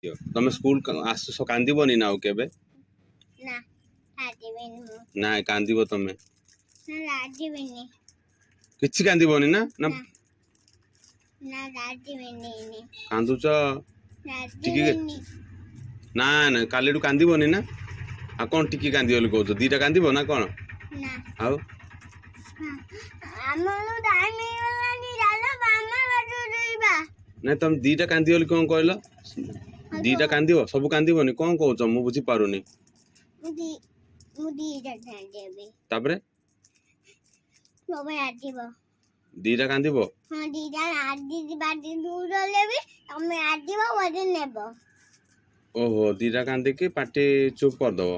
ତମେ ସ୍କୁଲ କାନ୍ଦିବନି ନା ଆଉ କେବେ? ନା କାନ୍ଦିବିନି ମୁଁ। ନା କାନ୍ଦିବ ତମେ? ନା କାନ୍ଦିବିନି। କିଛି କାନ୍ଦିବନି ନା? ନା ନା କାନ୍ଦିବିନି। କାନ୍ଦୁଛ ଟିକେ? କାନ୍ଦିବିନି। ନା ନା କାଲିଠୁ କାନ୍ଦିବନି ନା? ଆଉ କଣ ଟିକେ କାନ୍ଦିବ ବୋଲି କହୁଛ? ଦିଟା କାନ୍ଦିବ ନା କଣ? ନା ଆଉ ଆମର ଟାଇମ ହେଇଗଲାଣି, ଚାଲ ମାମା ବାଟୁରେଇବା। ନାଇଁ ତମେ ଦିଟା କାନ୍ଦିବ ବୋଲି କଣ କହିଲ? ଦିଟା କାନ୍ଦିବ? ସବୁ କାନ୍ଦିବନି? କଣ କହୁଛ ମୁଁ ବୁଝିପାରୁନି। ମୁଁ ଦିଟା କାନ୍ଦିବି। ତାପରେ ତମେ ଆସିବ। ଦିଟା କାନ୍ଦିବ? ହଁ ଦିଟା ବାଟି ଦୂର ନେବି, ତମେ ଆସିବ ବୋଧେ ନେବ। ଓହୋ, ଦିଟା କାନ୍ଦିକି ପାଟି ଚୁପ୍ କରିଦବ।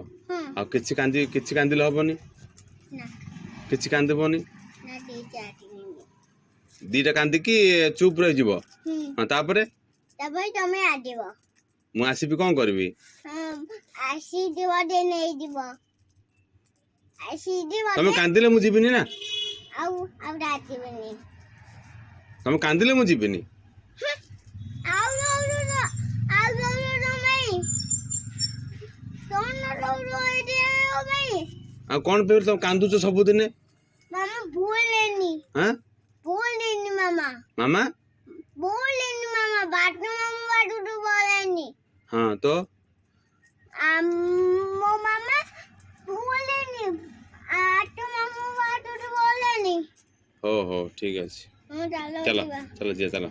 ଆଉ କିଛି କାନ୍ଦିଲେ ହବନି? ନା କିଛି କାନ୍ଦିବନି? ନା ଦିଟା କାନ୍ଦିକି ଚୁପ୍ ରହିଯିବ। ହଁ ତାପରେ ତମେ ଆସିବ। ମୁଁ ଆସିବି କଣ କରିବି? ଆସିଯିବ ଯେ ନେଇଯିବ। ତମେ କାନ୍ଦିଲେ ମୁଁ ଯିବିନି ନା? ଆଉ ଡାକିବିନି। ତମେ କାନ୍ଦିଲେ ମୁଁ ଯିବିନି? ଆଉ କଣ ପାଇଁ ତମେ କାନ୍ଦୁଛ ସବୁଦିନେ? ମାମା ଭୁଲେନି। ଭୁଲେନି ମାମା। ମାମା ଭୁଲେନି ମାମା, ବାଟୁ ବୋଲେନି। ହଁ ତ ମୋ ମାମା ଭୁଲେନି, ବାଟୁ ବୋଲେନି। ହଉ ଠିକ ଅଛି। ଚାଲ ଯିବା ଚାଲ। ଚାଲ।